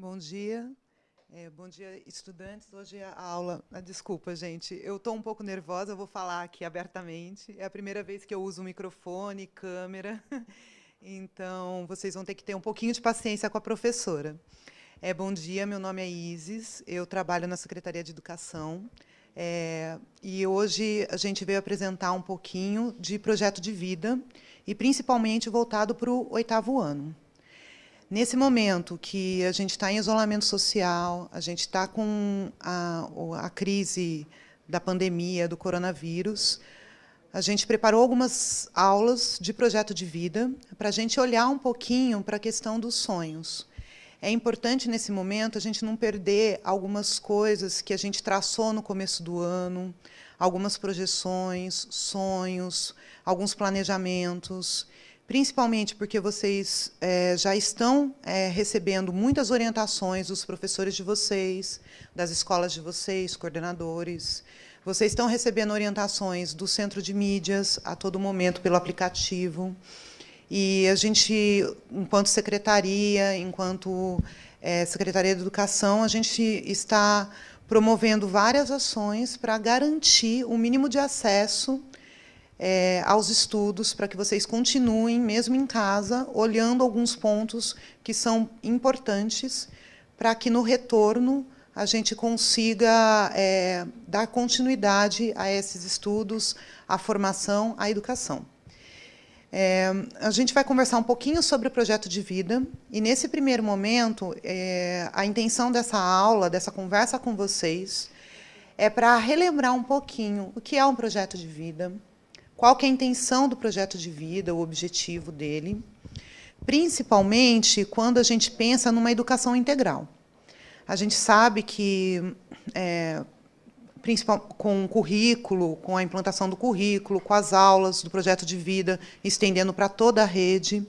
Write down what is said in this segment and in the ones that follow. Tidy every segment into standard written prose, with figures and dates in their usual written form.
Bom dia. Bom dia, estudantes. Hoje a aula... desculpa, gente, eu estou um pouco nervosa, eu vou falar aqui abertamente. É a primeira vez que eu uso microfone, câmera, então vocês vão ter que ter um pouquinho de paciência com a professora. Bom dia, meu nome é Isis, eu trabalho na Secretaria de Educação, e hoje a gente veio apresentar um pouquinho de projeto de vida, e principalmente voltado para o 8º ano. Nesse momento que a gente está em isolamento social, a gente está com a crise da pandemia, do coronavírus, a gente preparou algumas aulas de projeto de vida para a gente olhar um pouquinho para a questão dos sonhos. É importante, nesse momento, a gente não perder algumas coisas que a gente traçou no começo do ano, algumas projeções, sonhos, alguns planejamentos, principalmente porque vocês já estão recebendo muitas orientações dos professores de vocês, das escolas de vocês, coordenadores. Vocês estão recebendo orientações do centro de mídias a todo momento pelo aplicativo. E a gente, enquanto secretaria, enquanto Secretaria de Educação, a gente está promovendo várias ações para garantir o mínimo de acesso aos estudos, para que vocês continuem, mesmo em casa, olhando alguns pontos que são importantes para que, no retorno, a gente consiga dar continuidade a esses estudos, à formação, à educação. A gente vai conversar um pouquinho sobre o projeto de vida, e, nesse primeiro momento, a intenção dessa aula, dessa conversa com vocês, é para relembrar um pouquinho o que é um projeto de vida, qual que é a intenção do projeto de vida, o objetivo dele, principalmente quando a gente pensa numa educação integral. A gente sabe que, com o currículo, com a implantação do currículo, com as aulas do projeto de vida, estendendo para toda a rede,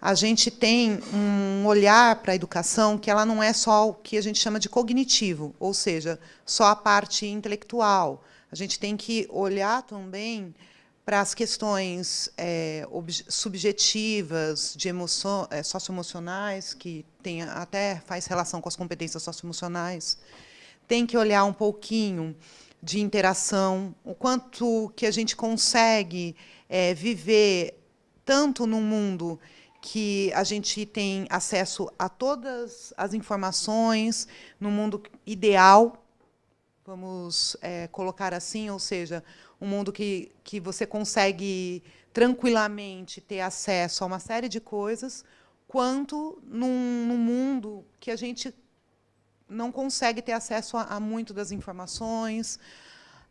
a gente tem um olhar para a educação que ela não é só o que a gente chama de cognitivo, ou seja, só a parte intelectual. A gente tem que olhar também para as questões subjetivas, de socioemocionais, que até faz relação com as competências socioemocionais. Tem que olhar um pouquinho de interação, o quanto que a gente consegue viver tanto num mundo que a gente tem acesso a todas as informações, no mundo ideal, vamos colocar assim, ou seja, um mundo que você consegue tranquilamente ter acesso a uma série de coisas, quanto num mundo que a gente não consegue ter acesso a muito das informações,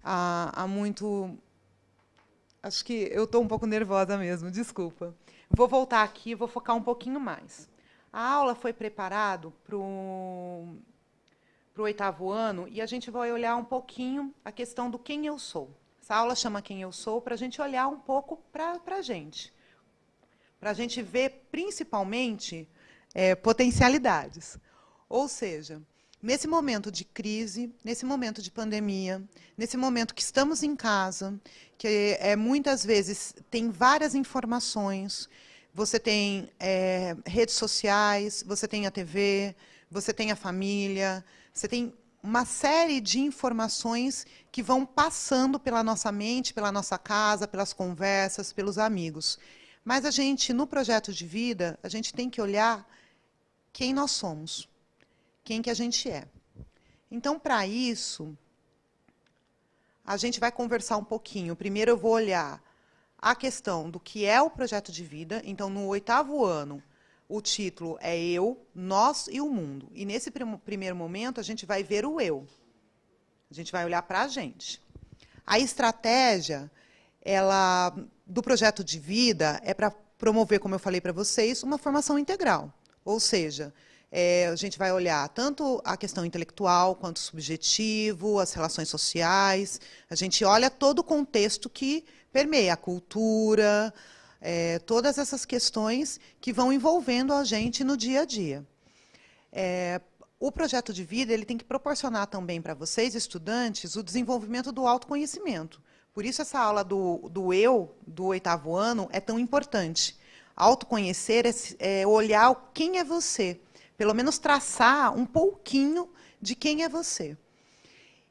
a muito... Acho que eu estou um pouco nervosa mesmo, desculpa. Vou voltar aqui, vou focar um pouquinho mais. A aula foi preparada para o 8º ano, e a gente vai olhar um pouquinho a questão do quem eu sou. Essa aula chama Quem Eu Sou, para a gente olhar um pouco para a gente ver, principalmente, potencialidades. Ou seja, nesse momento de crise, nesse momento de pandemia, nesse momento que estamos em casa, que muitas vezes tem várias informações, você tem redes sociais, você tem a TV, você tem a família, você tem uma série de informações que vão passando pela nossa mente, pela nossa casa, pelas conversas, pelos amigos. Mas a gente, no projeto de vida, a gente tem que olhar quem nós somos, quem que a gente é. Então, para isso, a gente vai conversar um pouquinho. Primeiro, eu vou olhar a questão do que é o projeto de vida. Então, no 8º ano, o título é Eu, Nós e o Mundo. E, nesse primeiro momento, a gente vai ver o eu. A gente vai olhar para a gente. A estratégia do projeto de vida é para promover, como eu falei para vocês, uma formação integral. Ou seja, a gente vai olhar tanto a questão intelectual quanto o subjetivo, as relações sociais. A gente olha todo o contexto que permeia a cultura, todas essas questões que vão envolvendo a gente no dia a dia. O projeto de vida ele tem que proporcionar também para vocês, estudantes, o desenvolvimento do autoconhecimento. Por isso, essa aula do eu, do 8º ano, é tão importante. Autoconhecer é olhar quem é você, pelo menos traçar um pouquinho de quem é você.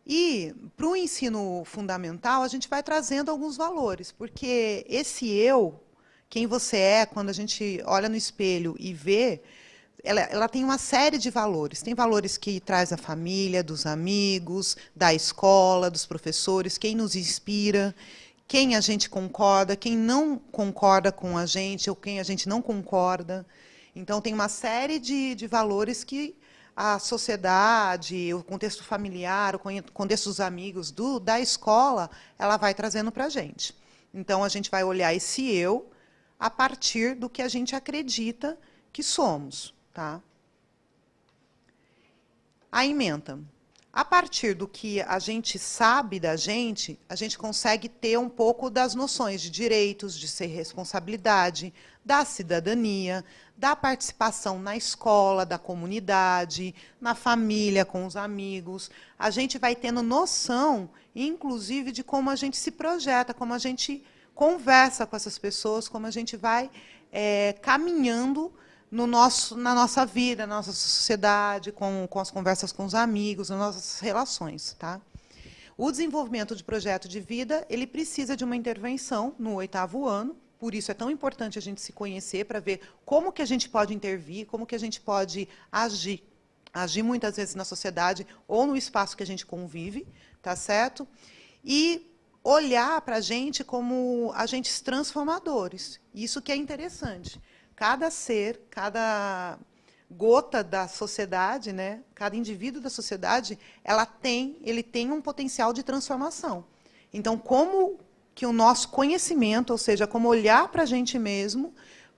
E, para o ensino fundamental, a gente vai trazendo alguns valores, porque esse eu, quem você é, quando a gente olha no espelho e vê, ela tem uma série de valores. Tem valores que traz a família, dos amigos, da escola, dos professores, quem nos inspira, quem a gente concorda, quem não concorda com a gente ou quem a gente não concorda. Então, tem uma série de valores que a sociedade, o contexto familiar, o contexto dos amigos, da escola, ela vai trazendo para a gente. Então, a gente vai olhar esse eu a partir do que a gente acredita que somos. Tá? A ementa. A partir do que a gente sabe da gente, a gente consegue ter um pouco das noções de direitos, de ser responsabilidade, da cidadania, da participação na escola, da comunidade, na família, com os amigos. A gente vai tendo noção, inclusive, de como a gente se projeta, como a gente conversa com essas pessoas, como a gente vai caminhando na nossa vida, na nossa sociedade, com as conversas com os amigos, nas nossas relações. Tá? O desenvolvimento de projeto de vida ele precisa de uma intervenção no 8º ano, por isso é tão importante a gente se conhecer para ver como que a gente pode intervir, como que a gente pode agir muitas vezes na sociedade ou no espaço que a gente convive, tá certo? E olhar para a gente como agentes transformadores. Isso que é interessante. Cada ser, cada gota da sociedade, né, cada indivíduo da sociedade, ele tem um potencial de transformação. Então, como que o nosso conhecimento, ou seja, como olhar para a gente mesmo,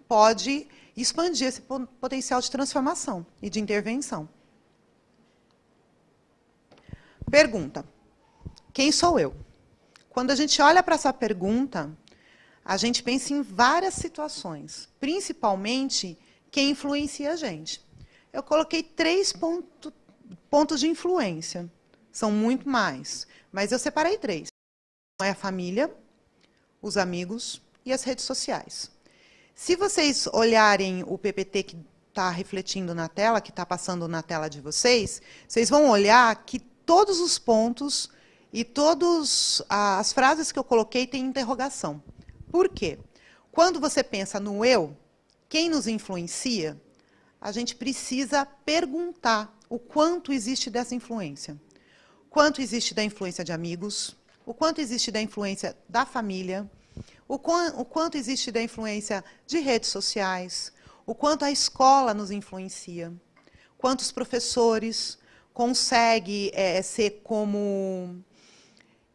pode expandir esse potencial de transformação e de intervenção. Pergunta: quem sou eu? Quando a gente olha para essa pergunta, a gente pensa em várias situações, principalmente quem influencia a gente. Eu coloquei 3 pontos de influência. São muito mais, mas eu separei 3. É a família, os amigos e as redes sociais. Se vocês olharem o PPT que está refletindo na tela, que está passando na tela de vocês, vocês vão olhar que todos os pontos e todas as frases que eu coloquei têm interrogação. Por quê? Quando você pensa no eu, quem nos influencia, a gente precisa perguntar o quanto existe dessa influência. Quanto existe da influência de amigos, o quanto existe da influência da família, o quanto existe da influência de redes sociais, o quanto a escola nos influencia, quantos professores conseguem ser como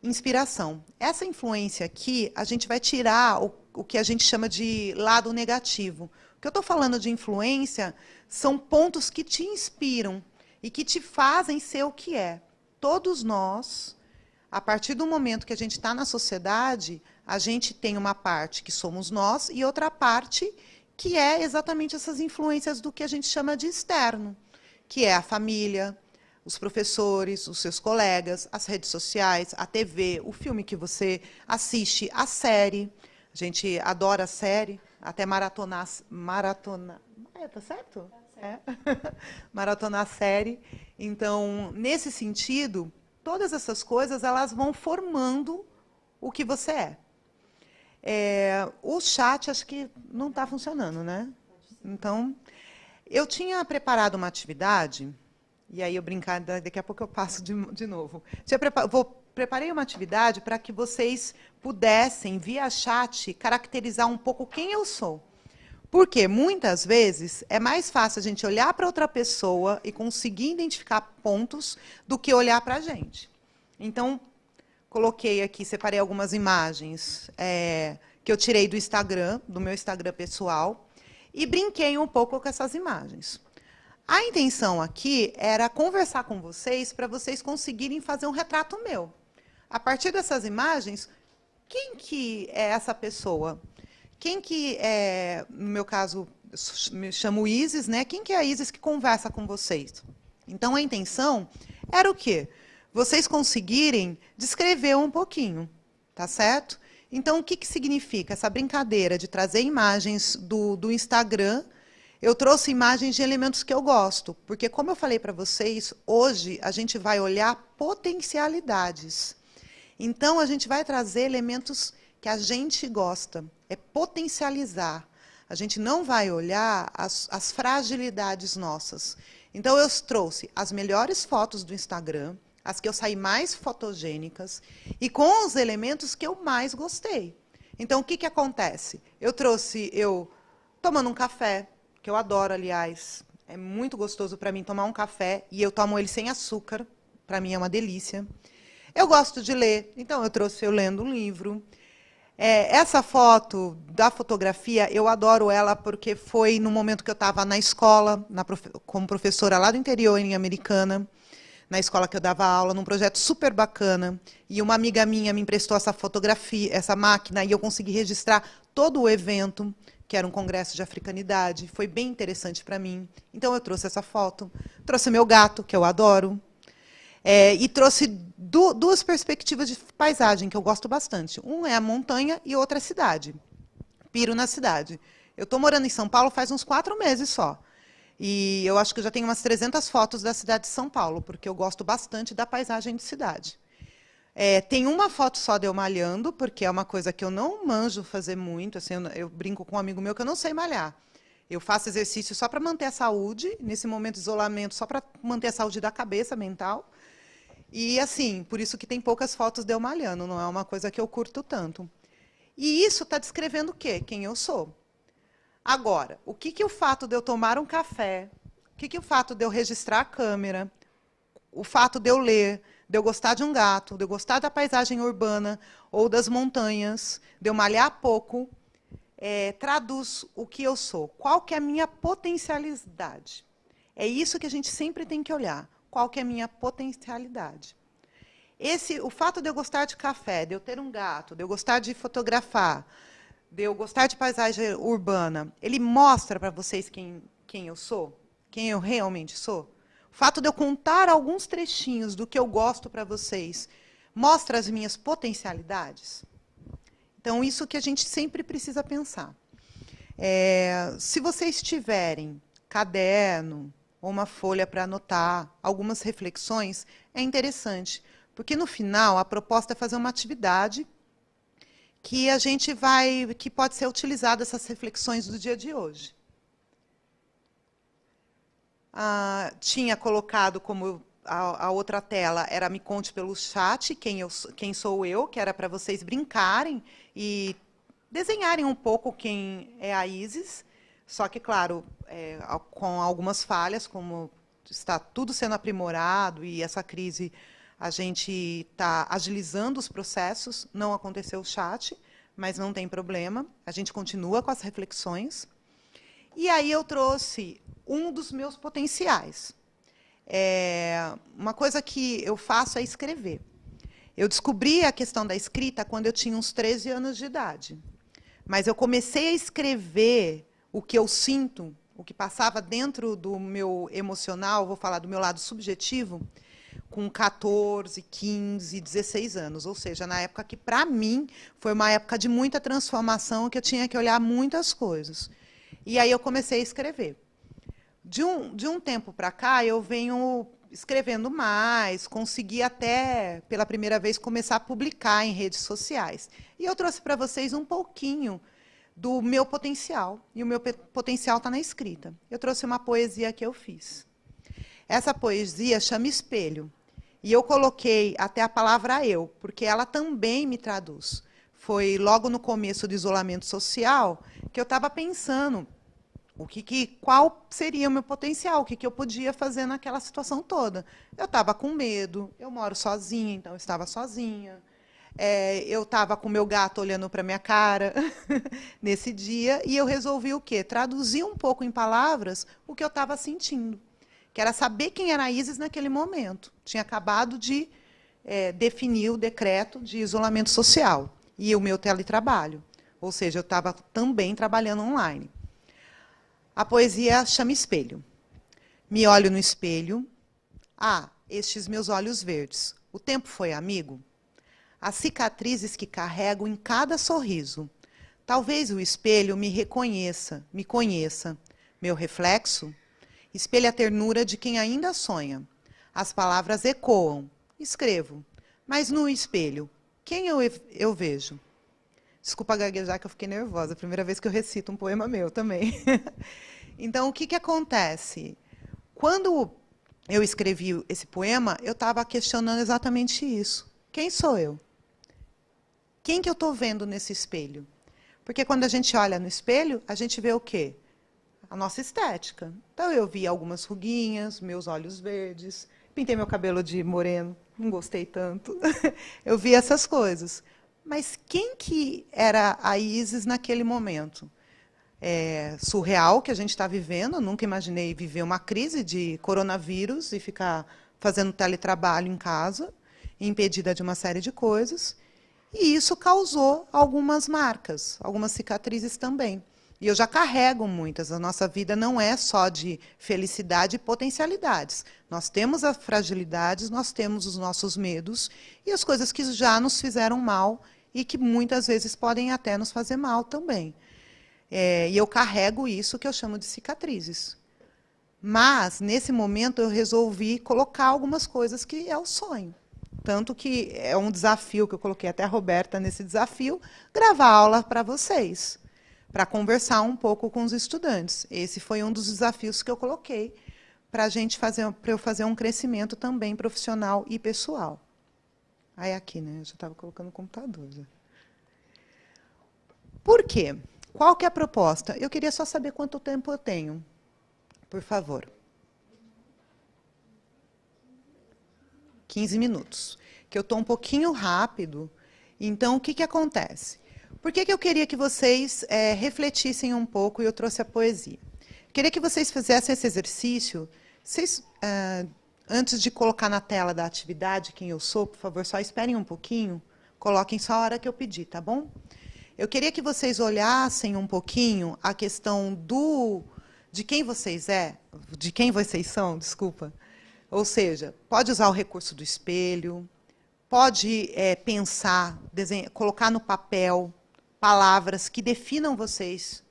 inspiração. Essa influência aqui, a gente vai tirar o que a gente chama de lado negativo. O que eu estou falando de influência são pontos que te inspiram e que te fazem ser o que é. Todos nós, a partir do momento que a gente está na sociedade, a gente tem uma parte que somos nós e outra parte que é exatamente essas influências do que a gente chama de externo, que é a família, os professores, os seus colegas, as redes sociais, a TV, o filme que você assiste, a série. A gente adora a série, até maratonar. Tá certo? É. Maratonar a série. Então, nesse sentido, todas essas coisas elas vão formando o que você é. O chat acho que não está funcionando, né? Então, eu tinha preparado uma atividade. E aí eu brincar, daqui a pouco eu passo de novo. Preparei uma atividade para que vocês pudessem, via chat, caracterizar um pouco quem eu sou. Porque, muitas vezes, é mais fácil a gente olhar para outra pessoa e conseguir identificar pontos do que olhar para a gente. Então, coloquei aqui, separei algumas imagens que eu tirei do Instagram, do meu Instagram pessoal, e brinquei um pouco com essas imagens. A intenção aqui era conversar com vocês para vocês conseguirem fazer um retrato meu. A partir dessas imagens, quem que é essa pessoa? Quem que é, no meu caso, me chamo Isis, né? Quem que é a Isis que conversa com vocês? Então, a intenção era o quê? Vocês conseguirem descrever um pouquinho, tá certo? Então, o que significa essa brincadeira de trazer imagens do Instagram Eu trouxe imagens de elementos que eu gosto, porque, como eu falei para vocês, hoje a gente vai olhar potencialidades. Então, a gente vai trazer elementos que a gente gosta, é potencializar. A gente não vai olhar as fragilidades nossas. Então, eu trouxe as melhores fotos do Instagram, as que eu saí mais fotogênicas, e com os elementos que eu mais gostei. Então, o que acontece? Eu trouxe eu tomando um café, que eu adoro, aliás. É muito gostoso para mim tomar um café, e eu tomo ele sem açúcar. Para mim é uma delícia. Eu gosto de ler, então eu trouxe eu lendo um livro. Essa foto da fotografia, eu adoro ela porque foi no momento que eu estava na escola, como professora lá do interior, em Americana, na escola que eu dava aula, num projeto super bacana. E uma amiga minha me emprestou essa fotografia, essa máquina, e eu consegui registrar todo o evento, que era um congresso de africanidade. Foi bem interessante para mim. Então, eu trouxe essa foto. Trouxe meu gato, que eu adoro. E trouxe duas perspectivas de paisagem, que eu gosto bastante. Um é a montanha e outra é a cidade. Piro na cidade. Eu estou morando em São Paulo faz uns 4 meses só. E eu acho que eu já tenho umas 300 fotos da cidade de São Paulo, porque eu gosto bastante da paisagem de cidade. Tem uma foto só de eu malhando, porque é uma coisa que eu não manjo fazer muito. Assim, eu brinco com um amigo meu que eu não sei malhar. Eu faço exercício só para manter a saúde, nesse momento de isolamento, só para manter a saúde da cabeça, mental. E, assim, por isso que tem poucas fotos de eu malhando, não é uma coisa que eu curto tanto. E isso está descrevendo o quê? Quem eu sou. Agora, o que o fato de eu tomar um café, o que o fato de eu registrar a câmera, o fato de eu ler, de eu gostar de um gato, de eu gostar da paisagem urbana ou das montanhas, de eu malhar pouco, traduz o que eu sou. Qual que é a minha potencialidade? É isso que a gente sempre tem que olhar. Qual que é a minha potencialidade? O fato de eu gostar de café, de eu ter um gato, de eu gostar de fotografar, de eu gostar de paisagem urbana, ele mostra para vocês quem eu sou? Quem eu realmente sou? O fato de eu contar alguns trechinhos do que eu gosto para vocês mostra as minhas potencialidades? Então, isso que a gente sempre precisa pensar. Se vocês tiverem caderno ou uma folha para anotar algumas reflexões, é interessante, porque, no final, a proposta é fazer uma atividade que pode ser utilizada, essas reflexões do dia de hoje. Tinha colocado como a outra tela, era me conte pelo chat quem sou eu, que era para vocês brincarem e desenharem um pouco quem é a Isis, só que, claro, com algumas falhas, como está tudo sendo aprimorado e essa crise, a gente está agilizando os processos, não aconteceu o chat, mas não tem problema, a gente continua com as reflexões. E aí eu trouxe um dos meus potenciais. Uma coisa que eu faço é escrever. Eu descobri a questão da escrita quando eu tinha uns 13 anos de idade. Mas eu comecei a escrever o que eu sinto, o que passava dentro do meu emocional, vou falar do meu lado subjetivo, com 14, 15, 16 anos. Ou seja, na época que, para mim, foi uma época de muita transformação, que eu tinha que olhar muitas coisas. E aí eu comecei a escrever. De um tempo para cá, eu venho escrevendo mais, consegui até, pela primeira vez, começar a publicar em redes sociais. E eu trouxe para vocês um pouquinho do meu potencial, e o meu potencial está na escrita. Eu trouxe uma poesia que eu fiz. Essa poesia chama Espelho, e eu coloquei até a palavra eu, porque ela também me traduz. Foi logo no começo do isolamento social que eu estava pensando qual seria o meu potencial, o que eu podia fazer naquela situação toda. Eu estava com medo, eu moro sozinha, então eu estava sozinha. Eu estava com o meu gato olhando para a minha cara nesse dia, e eu resolvi o quê? Traduzir um pouco em palavras o que eu estava sentindo, que era saber quem era a Isis naquele momento. Tinha acabado de definir o decreto de isolamento social e o meu teletrabalho. Ou seja, eu estava também trabalhando online. A poesia chama Espelho. Me olho no espelho. Estes meus olhos verdes. O tempo foi amigo? As cicatrizes que carrego em cada sorriso. Talvez o espelho me reconheça, me conheça. Meu reflexo espelha a ternura de quem ainda sonha. As palavras ecoam. Escrevo. Mas no espelho, quem eu vejo? Desculpa gaguejar, que eu fiquei nervosa. Primeira vez que eu recito um poema meu também. Então, o que acontece? Quando eu escrevi esse poema, eu estava questionando exatamente isso. Quem sou eu? Quem que eu estou vendo nesse espelho? Porque quando a gente olha no espelho, a gente vê o quê? A nossa estética. Então, eu vi algumas ruguinhas, meus olhos verdes, pintei meu cabelo de moreno, não gostei tanto. Eu vi essas coisas. Mas quem que era a Isis naquele momento? Surreal que a gente está vivendo. Eu nunca imaginei viver uma crise de coronavírus e ficar fazendo teletrabalho em casa, impedida de uma série de coisas. E isso causou algumas marcas, algumas cicatrizes também. E eu já carrego muitas. A nossa vida não é só de felicidade e potencialidades. Nós temos as fragilidades, nós temos os nossos medos e as coisas que já nos fizeram mal e que muitas vezes podem até nos fazer mal também. E eu carrego isso que eu chamo de cicatrizes. Mas, nesse momento, eu resolvi colocar algumas coisas que é o sonho. Tanto que é um desafio que eu coloquei até a Roberta nesse desafio, gravar aula para vocês, para conversar um pouco com os estudantes. Esse foi um dos desafios que eu coloquei para eu fazer um crescimento também profissional e pessoal. Aí aqui, né? Eu já estava colocando o computador. Já. Por quê? Qual que é a proposta? Eu queria só saber quanto tempo eu tenho. Por favor. 15 minutos. Que eu estou um pouquinho rápido. Então, o que acontece? Por que eu queria que vocês refletissem um pouco e eu trouxe a poesia? Queria que vocês fizessem esse exercício. Vocês, antes de colocar na tela da atividade quem eu sou, por favor, só esperem um pouquinho. Coloquem só a hora que eu pedir, tá bom? Eu queria que vocês olhassem um pouquinho a questão de quem vocês são, desculpa. Ou seja, pode usar o recurso do espelho, pode pensar, colocar no papel palavras que definam vocês.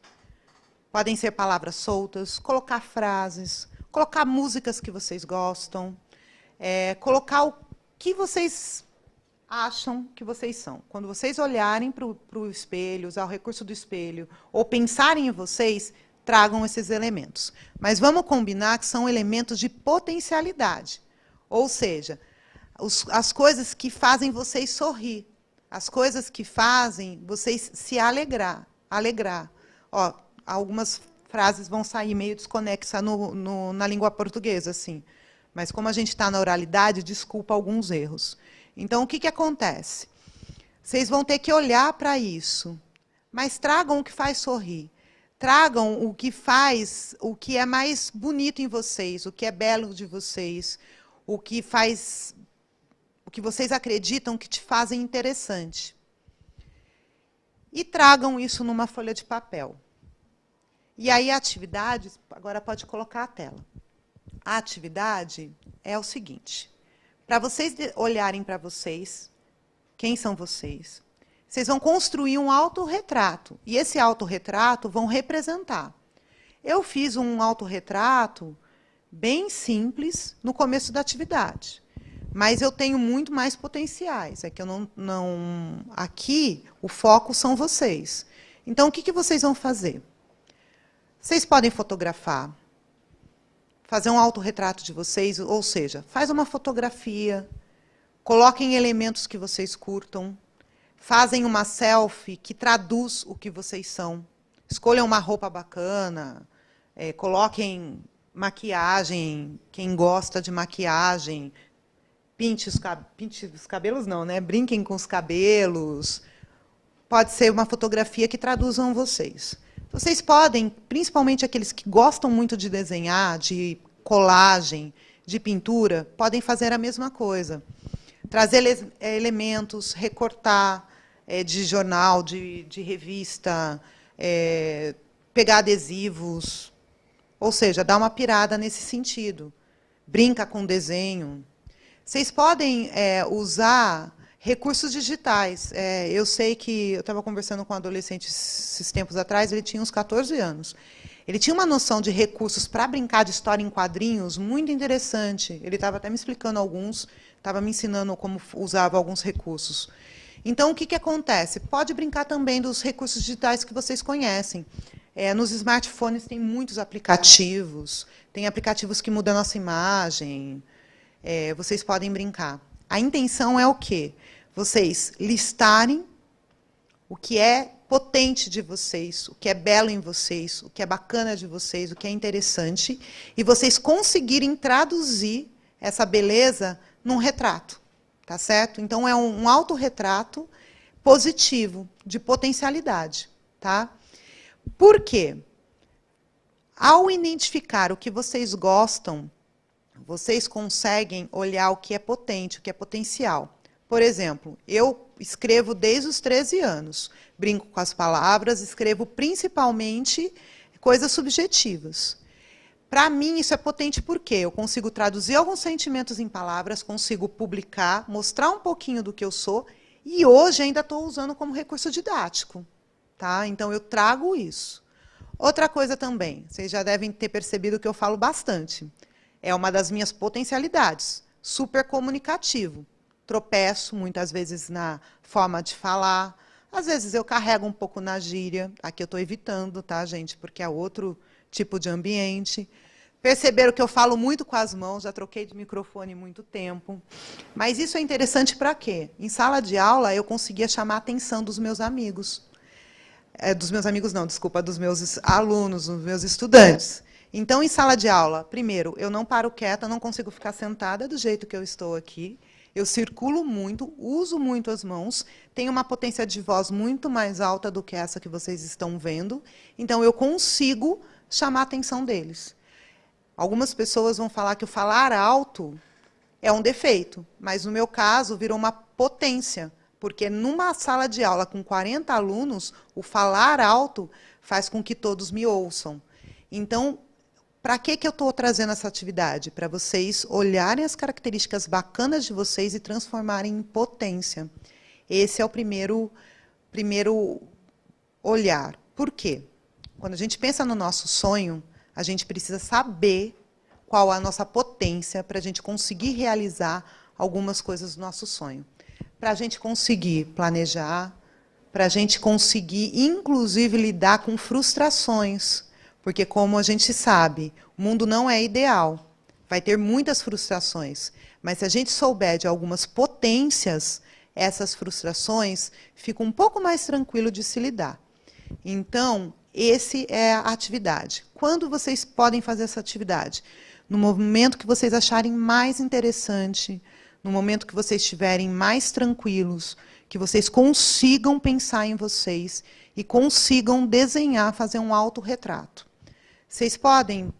Podem ser palavras soltas, colocar frases, colocar músicas que vocês gostam, colocar o que vocês acham que vocês são. Quando vocês olharem para o espelho, usar o recurso do espelho, ou pensarem em vocês, tragam esses elementos. Mas vamos combinar que são elementos de potencialidade. Ou seja, as coisas que fazem vocês sorrir, as coisas que fazem vocês se alegrar. Ó, algumas frases vão sair meio desconexas na língua portuguesa, assim. Mas como a gente está na oralidade, desculpa alguns erros. Então, o que acontece? Vocês vão ter que olhar para isso, mas tragam o que faz sorrir. Tragam o que é mais bonito em vocês, o que é belo de vocês, o que vocês acreditam que te fazem interessante. E tragam isso numa folha de papel. E aí a atividade, agora pode colocar a tela. A atividade é o seguinte: para vocês olharem para vocês, quem são vocês, vocês vão construir um autorretrato. E esse autorretrato vão representar. Eu fiz um autorretrato bem simples no começo da atividade. Mas eu tenho muito mais potenciais. É que eu não aqui, o foco são vocês. Então, o que vocês vão fazer? Vocês podem fotografar, fazer um autorretrato de vocês, ou seja, faz uma fotografia, coloquem elementos que vocês curtam, fazem uma selfie que traduz o que vocês são. Escolham uma roupa bacana, coloquem maquiagem, quem gosta de maquiagem, pinte os cabelos, não, né? Brinquem com os cabelos. Pode ser uma fotografia que traduzam vocês. Vocês podem, principalmente aqueles que gostam muito de desenhar, de colagem, de pintura, podem fazer a mesma coisa. Trazer elementos, recortar de jornal, de revista, pegar adesivos, ou seja, dar uma pirada nesse sentido. Brinca com desenho. Vocês podem usar recursos digitais. Eu sei que eu estava conversando com um adolescente esses tempos atrás, ele tinha uns 14 anos. Ele tinha uma noção de recursos para brincar de história em quadrinhos muito interessante. Ele estava até me explicando alguns, estava me ensinando como usava alguns recursos. Então, o que acontece? Pode brincar também dos recursos digitais que vocês conhecem. Nos smartphones tem muitos aplicativos, tem aplicativos que mudam a nossa imagem, vocês podem brincar. A intenção é o quê? Vocês listarem o que é potente de vocês, o que é belo em vocês, o que é bacana de vocês, o que é interessante, e vocês conseguirem traduzir essa beleza num retrato. Tá certo? Então, é um autorretrato positivo, de potencialidade. Tá? Por quê? Ao identificar o que vocês gostam, vocês conseguem olhar o que é potente, o que é potencial. Por exemplo, eu escrevo desde os 13 anos. Brinco com as palavras, escrevo principalmente coisas subjetivas. Para mim, isso é potente porque eu consigo traduzir alguns sentimentos em palavras, consigo publicar, mostrar um pouquinho do que eu sou, e hoje ainda estou usando como recurso didático. Tá? Então, eu trago isso. Outra coisa também, vocês já devem ter percebido que eu falo bastante. É uma das minhas potencialidades, super comunicativo. Tropeço, muitas vezes, na forma de falar. Às vezes, eu carrego um pouco na gíria. Aqui eu estou evitando, tá, gente? Porque é outro tipo de ambiente. Perceberam que eu falo muito com as mãos, já troquei de microfone há muito tempo. Mas isso é interessante para quê? Em sala de aula, eu conseguia chamar a atenção dos meus amigos. Dos meus amigos não, desculpa, dos meus alunos, dos meus estudantes. Então, em sala de aula, primeiro, eu não paro quieta, não consigo ficar sentada do jeito que eu estou aqui. Eu circulo muito, uso muito as mãos, tenho uma potência de voz muito mais alta do que essa que vocês estão vendo. Então, eu consigo chamar a atenção deles. Algumas pessoas vão falar que o falar alto é um defeito, mas, no meu caso, virou uma potência, porque, numa sala de aula com 40 alunos, o falar alto faz com que todos me ouçam. Então, para que eu estou trazendo essa atividade? Para vocês olharem as características bacanas de vocês e transformarem em potência. Esse é o primeiro olhar. Por quê? Quando a gente pensa no nosso sonho, a gente precisa saber qual é a nossa potência para a gente conseguir realizar algumas coisas do nosso sonho. Para a gente conseguir planejar, para a gente conseguir, inclusive, lidar com frustrações. Porque, como a gente sabe, o mundo não é ideal. Vai ter muitas frustrações. Mas, se a gente souber de algumas potências, essas frustrações ficam um pouco mais tranquilo de se lidar. Então, essa é a atividade. Quando vocês podem fazer essa atividade? No momento que vocês acharem mais interessante, no momento que vocês estiverem mais tranquilos, que vocês consigam pensar em vocês e consigam desenhar, fazer um autorretrato. Vocês podem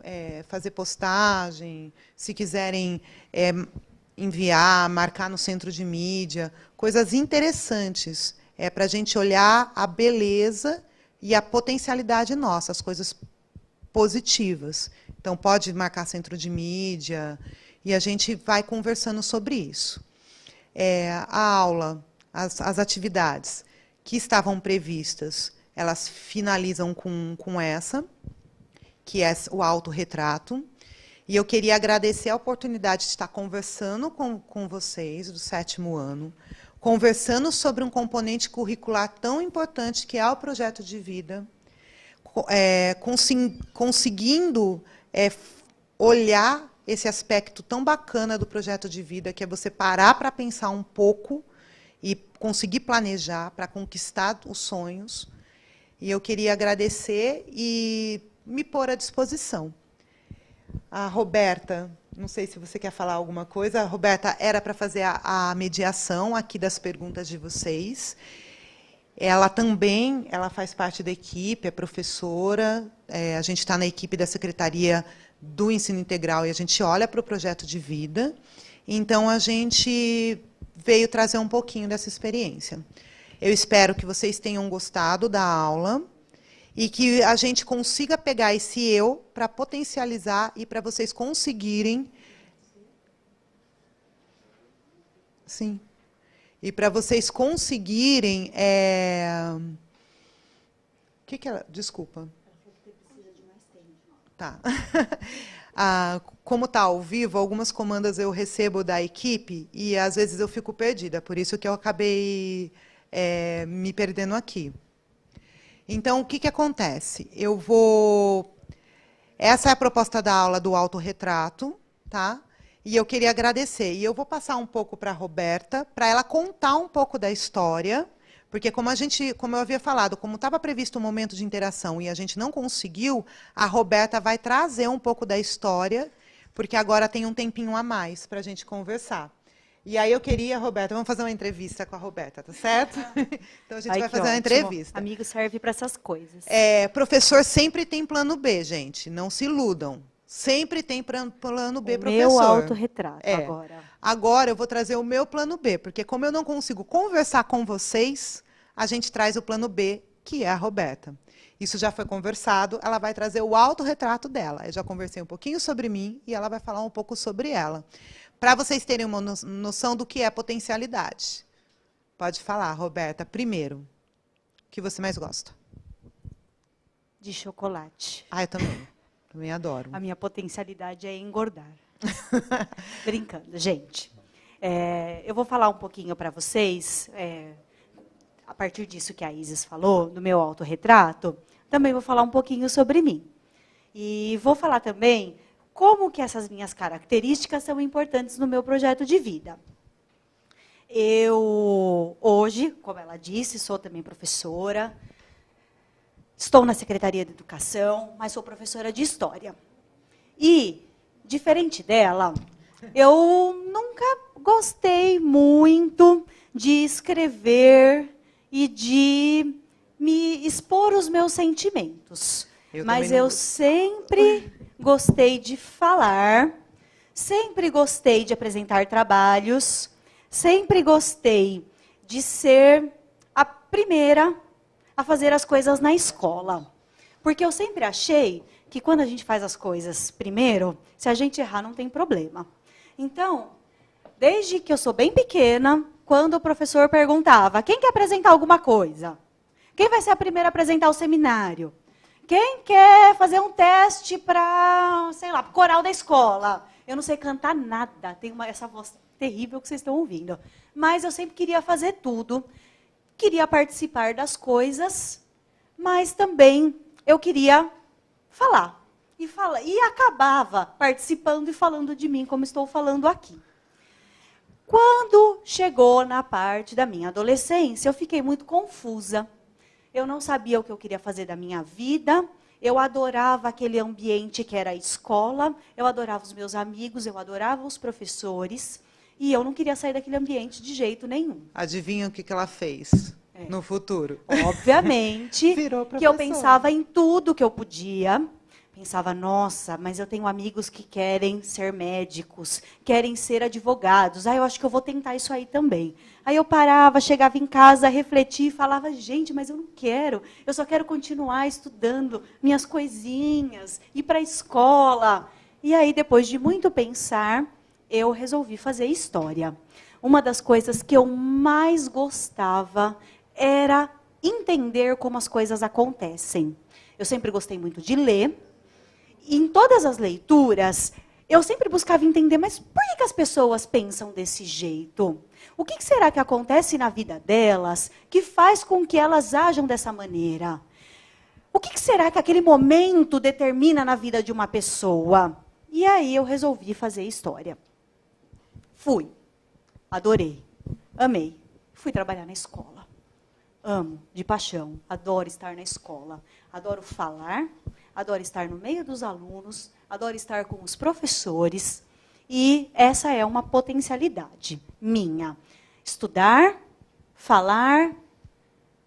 fazer postagem, se quiserem enviar, marcar no centro de mídia, coisas interessantes, para a gente olhar a beleza e a potencialidade nossa, as coisas positivas. Então, pode marcar centro de mídia, e a gente vai conversando sobre isso. A aula, as atividades que estavam previstas, elas finalizam com essa, que é o autorretrato. E eu queria agradecer a oportunidade de estar conversando com vocês, do 7º ano, conversando sobre um componente curricular tão importante que é o projeto de vida, conseguindo olhar esse aspecto tão bacana do projeto de vida, que é você parar para pensar um pouco e conseguir planejar para conquistar os sonhos. E eu queria agradecer e me pôr à disposição. A Roberta, não sei se você quer falar alguma coisa. A Roberta era para fazer a mediação aqui das perguntas de vocês. Ela também faz parte da equipe, é professora. A gente está na equipe da Secretaria do Ensino Integral e a gente olha para o projeto de vida. Então, a gente veio trazer um pouquinho dessa experiência. Eu espero que vocês tenham gostado da aula e que a gente consiga pegar esse eu para potencializar e para vocês conseguirem... Sim. E para vocês conseguirem... O que ela... Desculpa. Tá. Como está ao vivo, algumas comandas eu recebo da equipe e às vezes eu fico perdida, por isso que eu acabei me perdendo aqui. Então, o que, que acontece? Essa é a proposta da aula do autorretrato, tá? E eu queria agradecer. E eu vou passar um pouco para a Roberta, para ela contar um pouco da história, porque como eu havia falado, como estava previsto um momento de interação e a gente não conseguiu, a Roberta vai trazer um pouco da história, porque agora tem um tempinho a mais para a gente conversar. E aí eu queria, Roberta, vamos fazer uma entrevista com a Roberta, tá certo? Então a gente vai fazer uma entrevista. Amigo serve para essas coisas. Professor sempre tem plano B, gente, não se iludam. Sempre tem plano B, professor. Meu autorretrato agora. Agora eu vou trazer o meu plano B, porque como eu não consigo conversar com vocês, a gente traz o plano B, que é a Roberta. Isso já foi conversado, ela vai trazer o autorretrato dela. Eu já conversei um pouquinho sobre mim e ela vai falar um pouco sobre ela. Para vocês terem uma noção do que é potencialidade. Pode falar, Roberta, primeiro. O que você mais gosta? De chocolate. Eu também. Também adoro. A minha potencialidade é engordar. Brincando, gente. Eu vou falar um pouquinho para vocês, a partir disso que a Isis falou, do meu autorretrato, também vou falar um pouquinho sobre mim. E vou falar também como que essas minhas características são importantes no meu projeto de vida. Eu, hoje, como ela disse, sou também professora. Estou na Secretaria de Educação, mas sou professora de História. E, diferente dela, eu nunca gostei muito de escrever e de me expor os meus sentimentos. Mas eu sempre gostei de falar, sempre gostei de apresentar trabalhos, sempre gostei de ser a primeira a fazer as coisas na escola. Porque eu sempre achei que quando a gente faz as coisas primeiro, se a gente errar, não tem problema. Então, desde que eu sou bem pequena, quando o professor perguntava, quem quer apresentar alguma coisa? Quem vai ser a primeira a apresentar o seminário? Quem quer fazer um teste para, sei lá, coral da escola? Eu não sei cantar nada, tenho essa voz terrível que vocês estão ouvindo. Mas eu sempre queria fazer tudo. Queria participar das coisas, mas também eu queria falar. E acabava participando e falando de mim, como estou falando aqui. Quando chegou na parte da minha adolescência, eu fiquei muito confusa. Eu não sabia o que eu queria fazer da minha vida. Eu adorava aquele ambiente que era a escola. Eu adorava os meus amigos, eu adorava os professores. E eu não queria sair daquele ambiente de jeito nenhum. Adivinha o que ela fez no futuro? Obviamente que eu pensava em tudo que eu podia. Pensava, nossa, mas eu tenho amigos que querem ser médicos, querem ser advogados. Eu acho que eu vou tentar isso aí também. Aí eu parava, chegava em casa, refletia e falava, gente, mas eu não quero. Eu só quero continuar estudando minhas coisinhas, ir para a escola. E aí, depois de muito pensar, eu resolvi fazer história. Uma das coisas que eu mais gostava era entender como as coisas acontecem. Eu sempre gostei muito de ler. E em todas as leituras, eu sempre buscava entender, mas por que as pessoas pensam desse jeito? O que será que acontece na vida delas que faz com que elas ajam dessa maneira? O que será que aquele momento determina na vida de uma pessoa? E aí eu resolvi fazer história. Fui, adorei, amei, fui trabalhar na escola. Amo, de paixão, adoro estar na escola, adoro falar, adoro estar no meio dos alunos, adoro estar com os professores. E essa é uma potencialidade minha. Estudar, falar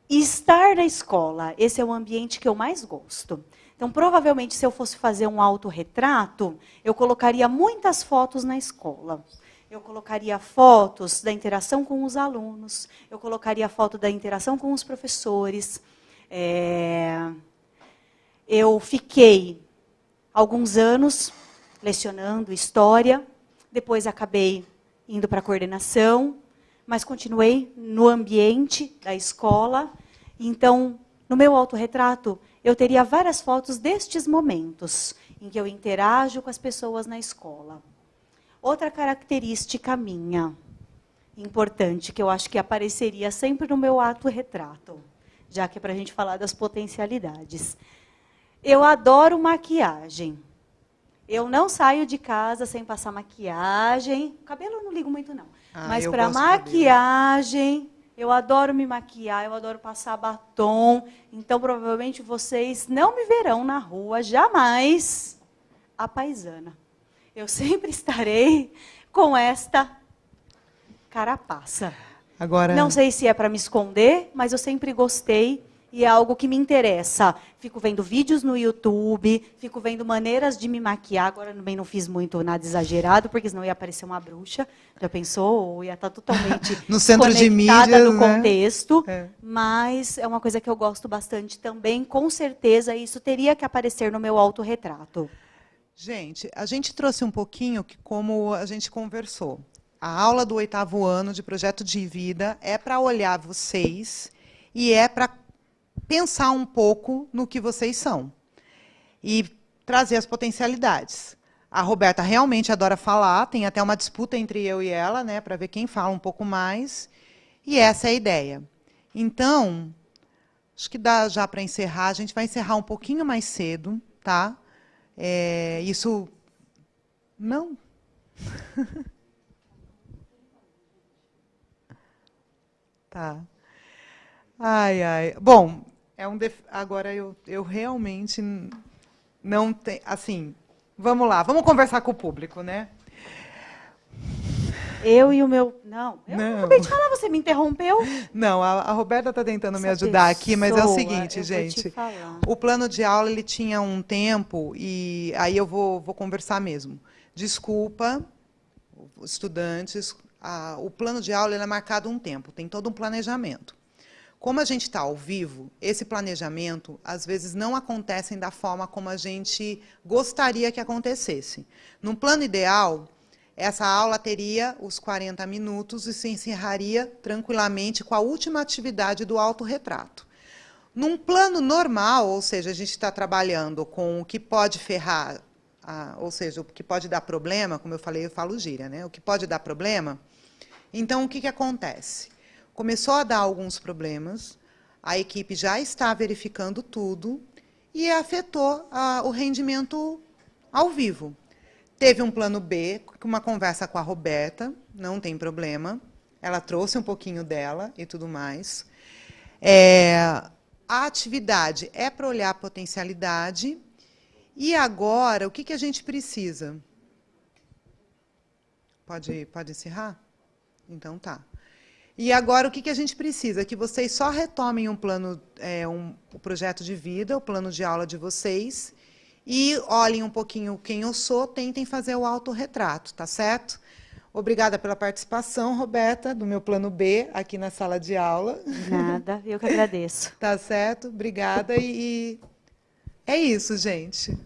e estar na escola. Esse é o ambiente que eu mais gosto. Então, provavelmente, se eu fosse fazer um autorretrato, eu colocaria muitas fotos na escola. Eu colocaria fotos da interação com os alunos, eu colocaria foto da interação com os professores. Eu fiquei alguns anos lecionando história, depois acabei indo para a coordenação, mas continuei no ambiente da escola. Então, no meu autorretrato, eu teria várias fotos destes momentos. em que eu interajo com as pessoas na escola. Outra característica minha, importante, que eu acho que apareceria sempre no meu autorretrato, já que é para a gente falar das potencialidades. Eu adoro maquiagem. Eu não saio de casa sem passar maquiagem. Cabelo eu não ligo muito, não. Mas para maquiagem, eu adoro me maquiar, eu adoro passar batom. Então, provavelmente, vocês não me verão na rua, jamais, a paisana. Eu sempre estarei com esta carapaça. Agora... Não sei se é para me esconder, mas eu sempre gostei e é algo que me interessa. Fico vendo vídeos no YouTube, fico vendo maneiras de me maquiar. Agora também não fiz muito nada exagerado, porque senão ia aparecer uma bruxa. Já pensou? Ou ia estar totalmente no centro de mídias, no contexto. Né? Mas é uma coisa que eu gosto bastante também. Com certeza, isso teria que aparecer no meu autorretrato. Gente, a gente trouxe um pouquinho que, como a gente conversou, a aula do 8º ano de Projeto de Vida é para olhar vocês e é para pensar um pouco no que vocês são e trazer as potencialidades. A Roberta realmente adora falar, tem até uma disputa entre eu e ela, né, para ver quem fala um pouco mais, e essa é a ideia. Então, acho que dá já para encerrar, a gente vai encerrar um pouquinho mais cedo, tá? Isso... Não... Tá. Ai, ai. Bom, agora eu realmente não tenho... Assim, vamos lá, vamos conversar com o público, né? Eu e o meu... Não, eu acabei de falar, você me interrompeu. Não, a Roberta está tentando me ajudar aqui, mas é o seguinte, gente. O plano de aula ele tinha um tempo, e aí eu vou conversar mesmo. Desculpa, estudantes... o plano de aula ele é marcado um tempo, tem todo um planejamento. Como a gente está ao vivo, esse planejamento, às vezes, não acontece da forma como a gente gostaria que acontecesse. Num plano ideal, essa aula teria os 40 minutos e se encerraria tranquilamente com a última atividade do autorretrato. Num plano normal, ou seja, a gente está trabalhando com o que pode ferrar, ou seja, o que pode dar problema, como eu falei, eu falo gíria, né? O que pode dar problema. Então, o que acontece? Começou a dar alguns problemas, a equipe já está verificando tudo e afetou o rendimento ao vivo. Teve um plano B, uma conversa com a Roberta, não tem problema, ela trouxe um pouquinho dela e tudo mais. A atividade é para olhar a potencialidade. E agora, o que a gente precisa? Pode encerrar? Então, tá. E agora, o que a gente precisa? Que vocês só retomem um plano, o projeto de vida, o plano de aula de vocês, e olhem um pouquinho quem eu sou, tentem fazer o autorretrato, tá certo? Obrigada pela participação, Roberta, do meu plano B, aqui na sala de aula. Nada, eu que agradeço. Tá certo? Obrigada. E é isso, gente.